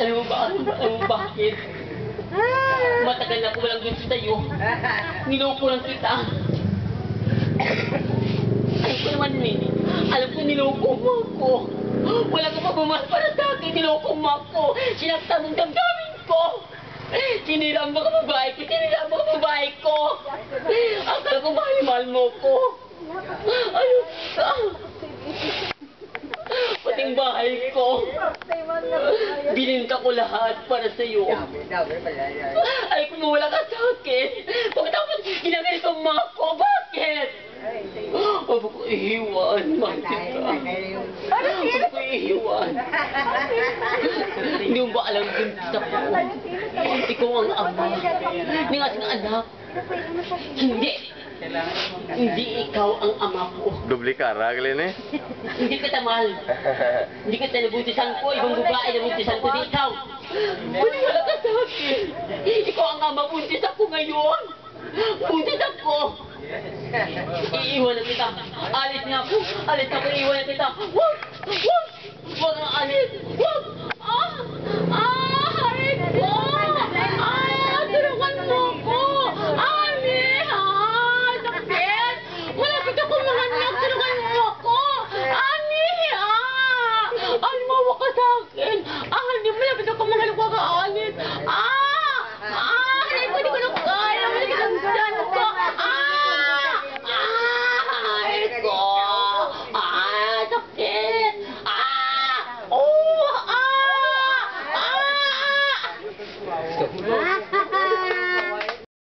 Alam mo ba? Alam mo bakit? Matagal na ko walang gusto sa'yo. Niloko lang kita. Alam ko naman eh. Alam ko niloko mo ako. Wala ka pa bumahal para sa akin. Niloko mo ako. Sinaktan mong damdamin ko. Sinira mo ka babae ko. Sinira mo ka babae ko. Akala ko mahal mo ko. Ayun ka. Pating bahay ko. Bininta ko lahat para sa'yo. Ay, kung wala ka sa akin. Pagkatapos, ginaganito mo ako. Bakit? Huwag ko iiwan. Bakit ka? Huwag ko iiwan. Hindi mo ba alam dun sa ko? Ikaw ang ama. Ng ating anak. Hindi. Hindi ikaw ang ama ko. Dubli ka, ragli ni. Hindi kita mahal. Hindi kita nabutisan ko. Ibang babae nabutisan ko. Di ikaw. Wala ka sa akin. Ikaw ang ama. Buntis ako ngayon. Buntis ako. Iiwan na kita. Alis na ako. Alis na ako. Iiwan na kita. Huwag